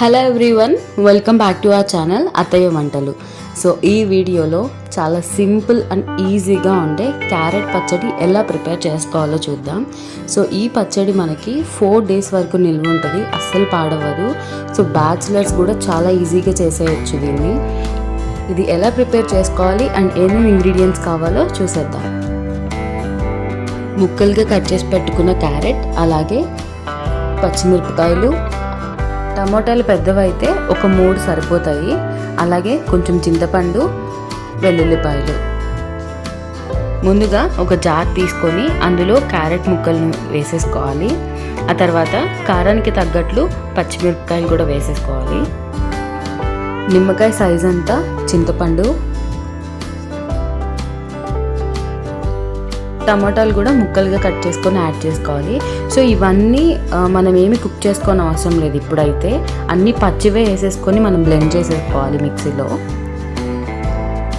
Hello everyone, welcome back to our channel అత్తయ్య వంటలు. So ఈ వీడియోలో చాలా సింపుల్ అండ్ ఈజీగా ఉండే క్యారెట్ పచ్చడి ఎలా ప్రిపేర్ చేసుకోవాలో చూద్దాం. సో ఈ పచ్చడి మనకి 4 days వరకు నిల్వ ఉంటుంది, అస్సలు పాడవదు. సో బ్యాచిలర్స్ కూడా చాలా ఈజీగా చేసేయచ్చు దీన్ని. ఇది ఎలా ప్రిపేర్ చేసుకోవాలి అండ్ ఏమేమి ఇంగ్రీడియంట్స్ కావాలో చూసేద్దాం. ముక్కలుగా కట్ చేసి పెట్టుకున్న క్యారెట్, అలాగే పచ్చిమిరపకాయలు, టమోటాలు పెద్దవైతే ఒక 3 సరిపోతాయి, అలాగే కొంచెం చింతపండు, వెల్లుల్లిపాయలు. ముందుగా ఒక జార్ తీసుకొని అందులో క్యారెట్ ముక్కలను వేసేసుకోవాలి. ఆ తర్వాత కారానికి తగ్గట్లు పచ్చిమిరపకాయలు కూడా వేసేసుకోవాలి. నిమ్మకాయ సైజ్ అంతా చింతపండు, టమాటాలు కూడా ముక్కలుగా కట్ చేసుకొని యాడ్ చేసుకోవాలి. సో ఇవన్నీ మనం ఏమి కుక్ చేసుకొని అవసరం లేదు. ఇప్పుడైతే అన్నీ పచ్చివే వేసేసుకొని మనం బ్లెండ్ చేసేసుకోవాలి మిక్సీలో.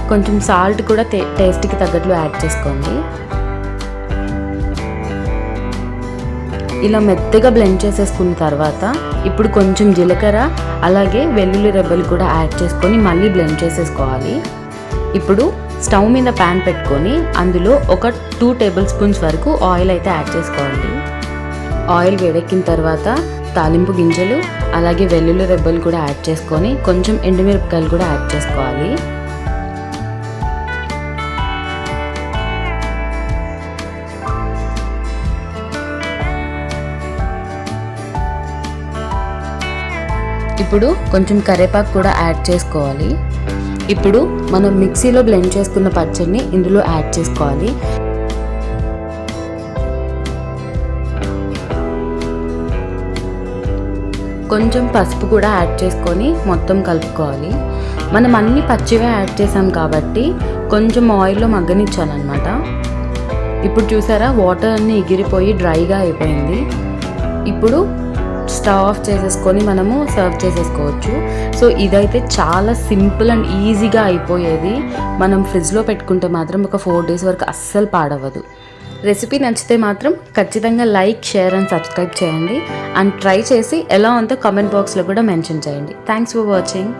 కొంచెం సాల్ట్ కూడా టేస్ట్కి తగ్గట్లు యాడ్ చేసుకోండి. ఇలా మెత్తగా బ్లెండ్ చేసేసుకున్న తర్వాత ఇప్పుడు కొంచెం జీలకర్ర, అలాగే వెల్లుల్లి రెబ్బలు కూడా యాడ్ చేసుకొని మళ్ళీ బ్లెండ్ చేసేసుకోవాలి. ఇప్పుడు స్టవ్ మీద ప్యాన్ పెట్టుకొని అందులో ఒక 2 tablespoons వరకు ఆయిల్ అయితే యాడ్ చేసుకోండి. ఆయిల్ వేడెక్కిన తర్వాత తాలింపు గింజలు, అలాగే వెల్లుల్లి రెబ్బలు కూడా యాడ్ చేసుకొని కొంచెం ఎండుమిరపకాయలు కూడా యాడ్ చేసుకోవాలి. ఇప్పుడు కొంచెం కరివేపాకు కూడా యాడ్ చేసుకోవాలి. ఇప్పుడు మనం మిక్సీలో బ్లెండ్ చేసుకున్న పచ్చడిని ఇందులో యాడ్ చేసుకోవాలి. కొంచెం పసుపు కూడా యాడ్ చేసుకొని మొత్తం కలుపుకోవాలి. మనం అన్ని పచ్చివే యాడ్ చేసాం కాబట్టి కొంచెం ఆయిల్లో మగ్గనిచ్చాలన్నమాట. ఇప్పుడు చూసారా, వాటర్ అన్నీ ఎగిరిపోయి డ్రైగా అయిపోయింది. ఇప్పుడు స్టవ్ ఆఫ్ చేసేసుకొని మనము సర్వ్ చేసేసుకోవచ్చు. సో ఇదైతే చాలా సింపుల్ అండ్ ఈజీగా అయిపోయేది. మనం ఫ్రిడ్జ్లో పెట్టుకుంటే మాత్రం ఒక 4 days వరకు అస్సలు పాడవదు. రెసిపీ నచ్చితే మాత్రం ఖచ్చితంగా లైక్, షేర్ అండ్ సబ్స్క్రైబ్ చేయండి. అండ్ ట్రై చేసి ఎలా ఉందో కామెంట్ బాక్స్లో కూడా మెన్షన్ చేయండి. Thanks for watching.